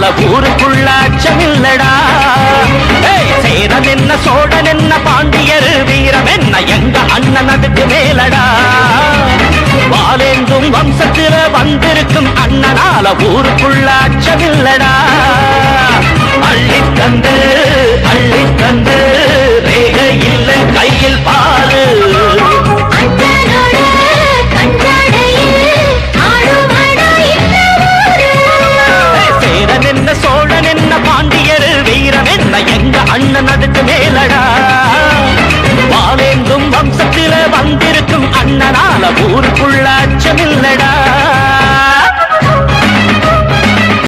அண்ணனால ஊருக்குள்ள அச்சமில்லடா. சேரன் என்ன சோழன் என்ன பாண்டியர் வீரம் என்ன எங்க அண்ணன் அதுக்கு மேலடா. வாலேந்தும் வம்சத்தில வந்திருக்கும் அண்ணனால ஊருக்குள்ள